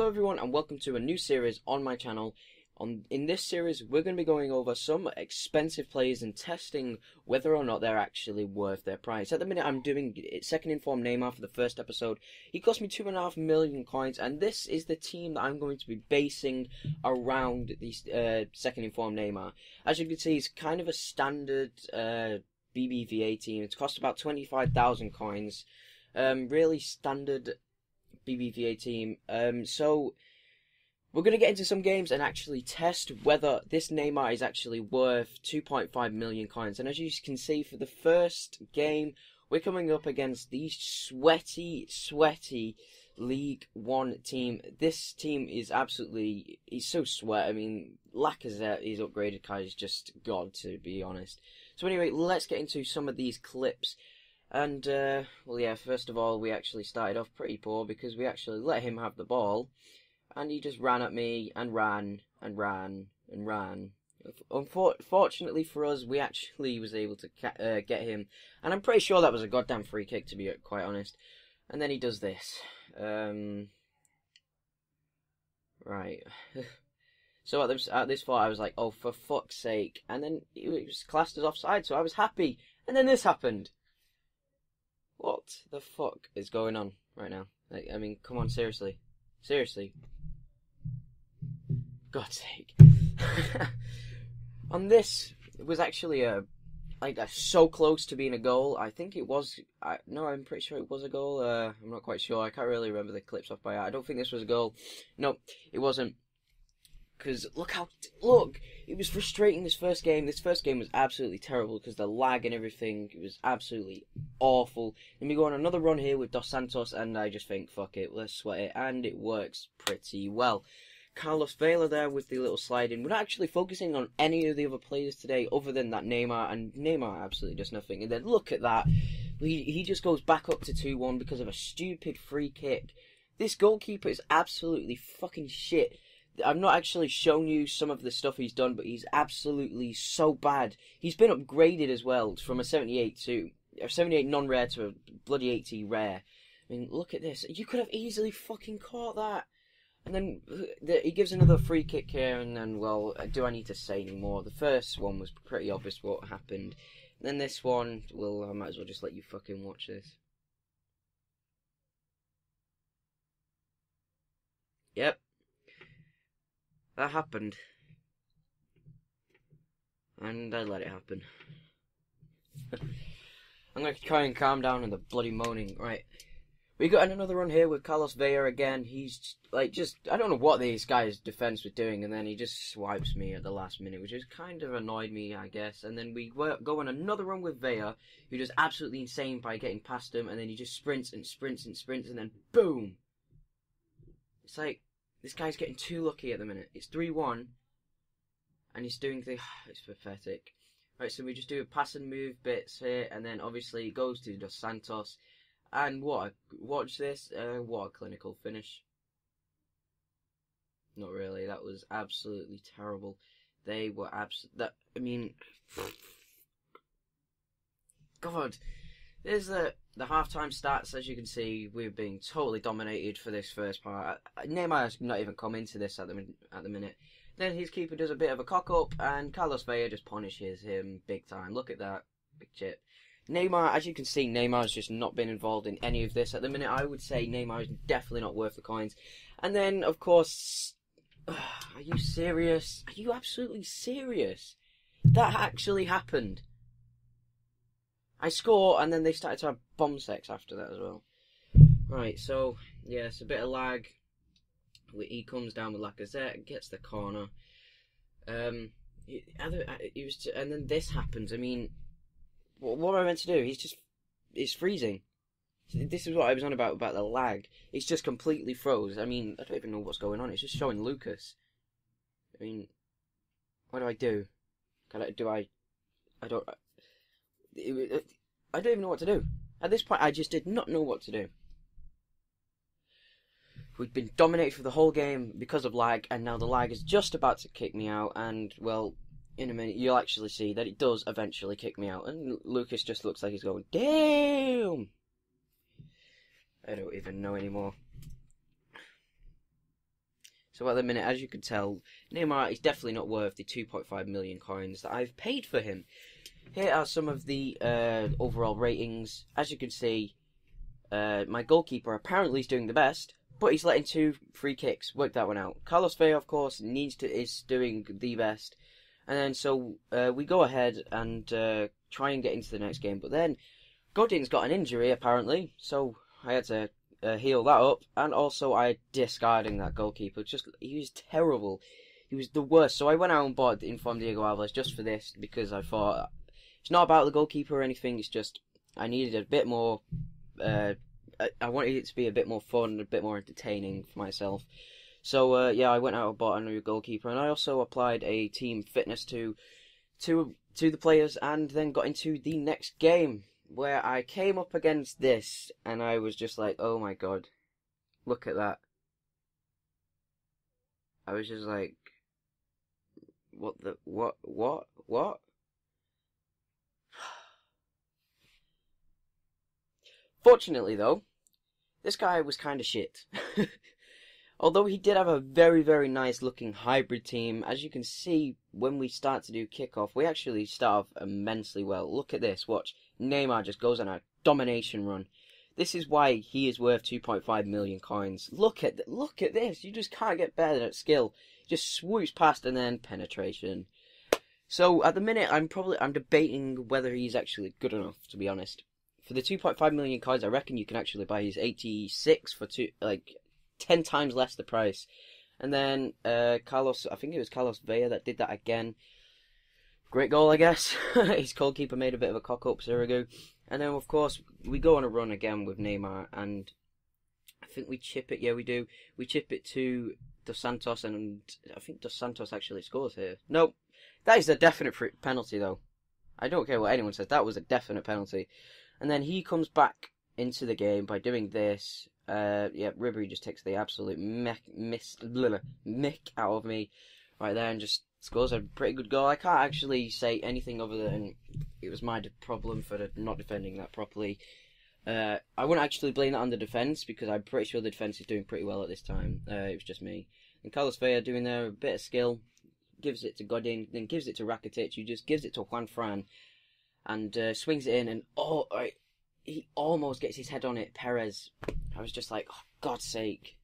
Hello everyone and welcome to a new series on my channel. In this series we're going to be going over some expensive players and testing whether or not they're actually worth their price. At the minute I'm doing second informed Neymar for the first episode. He cost me 2.5 million coins and this is the team that I'm going to be basing around the second informed Neymar. As you can see, it's kind of a standard BBVA team. It's cost about 25,000 coins. Really standard BBVA team. So we're going to get into some games and actually test whether this Neymar is actually worth 2.5 million coins. And as you can see, for the first game, we're coming up against the sweaty League 1 team. This team is absolutely, he's so sweat. I mean, Lacazette, he's upgraded, Kai is just God, to be honest. So anyway, let's get into some of these clips. And, well, yeah, first of all, we actually started off pretty poor because we actually let him have the ball. And he just ran at me and ran and ran and ran. Unfortunately for us, we actually was able to get him. And I'm pretty sure that was a goddamn free kick, to be quite honest. And then he does this. Right. So at this point, I was like, oh, for fuck's sake. And then it was classed as offside, so I was happy. And then this happened. What the fuck is going on right now? Like, I mean, come on, seriously. Seriously. God's sake. On this, it was actually so close to being a goal. I think it was, no, I'm pretty sure it was a goal. I'm not quite sure. I can't really remember the clips off by heart. I don't think this was a goal. No, it wasn't. Because look, it was frustrating this first game. This first game was absolutely terrible because the lag and everything, it was absolutely awful. Then we go on another run here with Dos Santos and I just think, fuck it, let's sweat it. And it works pretty well. Carlos Vela there with the little sliding. We're not actually focusing on any of the other players today other than that Neymar. And Neymar absolutely does nothing. And then look at that. He just goes back up to 2-1 because of a stupid free kick. This goalkeeper is absolutely fucking shit. I've not actually shown you some of the stuff he's done, but he's absolutely so bad. He's been upgraded as well from a 78 non-rare to a bloody 80 rare. I mean, look at this. You could have easily fucking caught that. And then he gives another free kick here, and then, well, do I need to say any more? The first one was pretty obvious what happened. And then this one, well, I might as well just let you fucking watch this. Yep. That happened. And I let it happen. I'm going to try and calm down on the bloody moaning. Right. We got another run here with Carlos Vela again. He's, like, just, I don't know what this guy's defense was doing, and then he just swipes me at the last minute, which has kind of annoyed me, I guess. And then we go on another run with Vela, who does absolutely insane by getting past him, and then he just sprints and sprints and sprints, and then boom! It's like, this guy's getting too lucky at the minute. It's 3-1, and he's doing the... It's pathetic. Right, so we just do a pass and move bits here, and then obviously it goes to Dos Santos. And watch this, what a clinical finish. Not really, that was absolutely terrible. They were I mean... God. There's the halftime stats, as you can see, we're being totally dominated for this first part. Neymar has not even come into this at the minute. Then his keeper does a bit of a cock-up, and Carlos Vela just punishes him big time. Look at that, big chip. Neymar, as you can see, Neymar's just not been involved in any of this. At the minute, I would say Neymar is definitely not worth the coins. And then, of course, are you serious? Are you absolutely serious? That actually happened. I score, and then they started to have bomb sex after that as well. Right, so, yes, a bit of lag. He comes down with Lacazette, gets the corner. And then this happens. I mean, what am I meant to do? It's freezing. This is what I was on about the lag. It's just completely froze. I mean, I don't even know what's going on. It's just showing Lucas. I mean, what do I do? I don't even know what to do. At this point, I just did not know what to do. We've been dominated for the whole game because of lag, and now the lag is just about to kick me out, and, well, in a minute, you'll actually see that it does eventually kick me out, and Lucas just looks like he's going, damn! I don't even know anymore. So at the minute, as you can tell, Neymar is definitely not worth the 2.5 million coins that I've paid for him. Here are some of the overall ratings. As you can see, my goalkeeper apparently is doing the best, but he's letting 2 free kicks. Work that one out. Carlos Vela, of course, is doing the best. And then so we go ahead and try and get into the next game. But then Godin's got an injury apparently, so I had to heal that up. And also I discarding that goalkeeper. He was terrible. He was the worst. So I went out and bought Inform Diego Alves just for this, because I thought it's not about the goalkeeper or anything. It's just I needed a bit more. I wanted it to be a bit more fun, a bit more entertaining for myself. So yeah, I went out and bought a new goalkeeper, and I also applied a team fitness to the players, and then got into the next game where I came up against this, and I was just like, oh my god, look at that. I was just like, what? Fortunately though, this guy was kind of shit. Although he did have a very, very nice looking hybrid team. As you can see, when we start to do kickoff, we actually start off immensely well. Look at this, watch. Neymar just goes on a domination run. This is why he is worth 2.5 million coins. Look at this. You just can't get better at skill. Just swoops past and then penetration. So at the minute, I'm debating whether he's actually good enough, to be honest. For the 2.5 million coins, I reckon you can actually buy his 86 for 10 times less the price. And then I think it was Carlos Vela that did that again. Great goal, I guess. His goalkeeper made a bit of a cock-up, Sirigu. And then, of course, we go on a run again with Neymar, and I think we chip it. Yeah, we do. We chip it to Dos Santos, and I think Dos Santos actually scores here. No, that is a definite penalty, though. I don't care what anyone says. That was a definite penalty. And then he comes back into the game by doing this. Yeah, Ribery just takes the absolute mick out of me right there and just scores a pretty good goal. I can't actually say anything other than it was my problem for not defending that properly. I wouldn't actually blame that on the defence, because I'm pretty sure the defence is doing pretty well at this time. It was just me. And Carlos Vela doing there a bit of skill, gives it to Godin, then gives it to Rakitic, who just gives it to Juan Fran, and swings it in, and he almost gets his head on it, Perez. I was just like, oh, God's sake.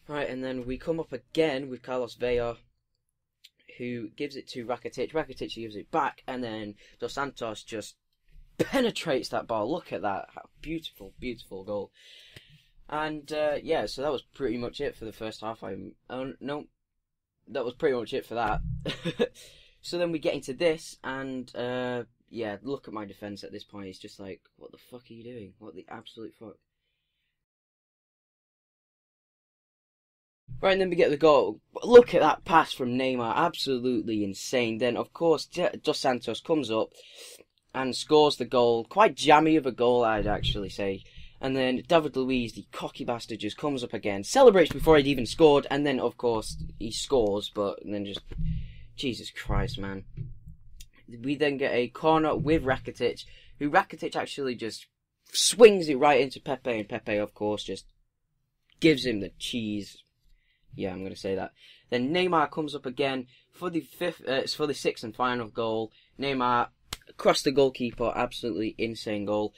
Right, and then we come up again with Carlos Vela, who gives it to Rakitic. Rakitic gives it back, and then Dos Santos just penetrates that ball. Look at that. How beautiful, beautiful goal. And, yeah, so that was pretty much it for the first half. No, that was pretty much it for that. So then we get into this, and, yeah, look at my defence at this point. It's just like, what the fuck are you doing? What the absolute fuck? Right, and then we get the goal. Look at that pass from Neymar. Absolutely insane. Then, of course, Dos Santos comes up and scores the goal. Quite jammy of a goal, I'd actually say. And then David Luiz, the cocky bastard, just comes up again. Celebrates before he'd even scored. And then, of course, he scores. But then just... Jesus Christ, man. We then get a corner with Rakitic, who Rakitic actually just swings it right into Pepe, and Pepe, of course, just gives him the cheese. Yeah, I'm going to say that. Then Neymar comes up again for the sixth and final goal. Neymar across the goalkeeper, absolutely insane goal.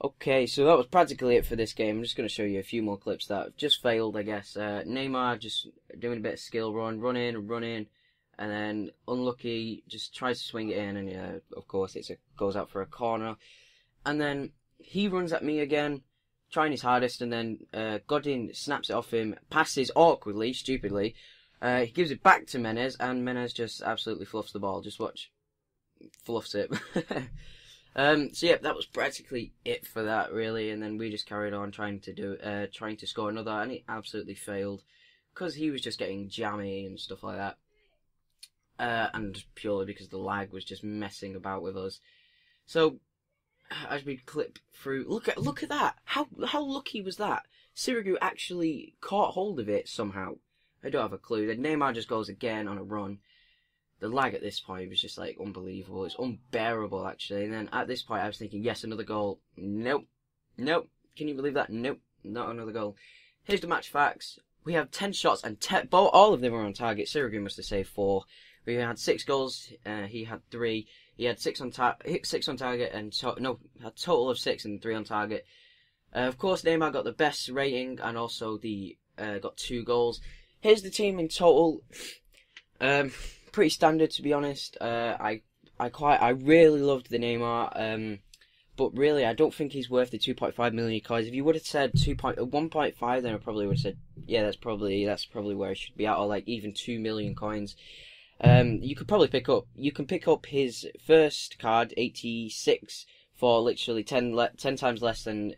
Okay, so that was practically it for this game. I'm just going to show you a few more clips that just failed, I guess. Neymar just doing a bit of skill running. And then, unlucky, just tries to swing it in, and yeah, of course, it goes out for a corner. And then, he runs at me again, trying his hardest, and then Godin snaps it off him, passes awkwardly, stupidly. He gives it back to Menez, and Menez just absolutely fluffs the ball. Just watch. Fluffs it. So yeah, that was practically it for that, really. And then we just carried on trying to score another, and it absolutely failed, because he was just getting jammy and stuff like that. And purely because the lag was just messing about with us. So, as we clip through, look at that! How lucky was that? Sirigu actually caught hold of it somehow. I don't have a clue. Then Neymar just goes again on a run. The lag at this point was just like unbelievable. It's unbearable actually. And then at this point I was thinking, yes, another goal. Nope. Can you believe that? Nope. Not another goal. Here's the match facts. we have 10 shots and all of them were on target. Sirigu must have saved 4. We had 6 goals. He had 3. He had 6 on target and a total of 6 and 3 on target. Of course, Neymar got the best rating and also got 2 goals. Here's the team in total. Pretty standard, to be honest. I really loved the Neymar. But really, I don't think he's worth the 2.5 million coins. If you would have said 1.5, then I probably would have said, yeah, that's probably where he should be at, or like even 2 million coins. You could probably pick up his first card, 86, for literally 10 times less than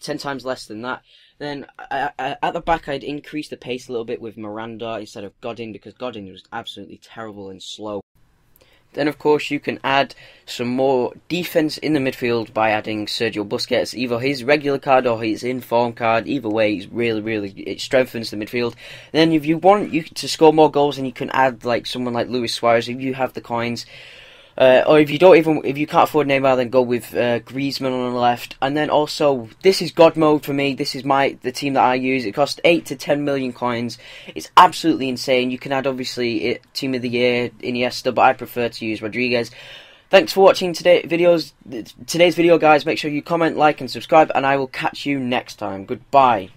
10 times less than that. Then at the back, I'd increase the pace a little bit with Miranda instead of Godin, because Godin was absolutely terrible and slow. Then, of course, you can add some more defense in the midfield by adding Sergio Busquets, either his regular card or his in-form card. Either way, it strengthens the midfield. Then, if you want to score more goals, then you can add like someone like Luis Suarez if you have the coins. Or if you can't afford Neymar, then go with Griezmann on the left. And then also, this is God mode for me. This is the team that I use. It costs 8 to 10 million coins. It's absolutely insane. You can add obviously Team of the Year, Iniesta, but I prefer to use Rodriguez. Thanks for watching today's video, guys. Make sure you comment, like, and subscribe, and I will catch you next time. Goodbye.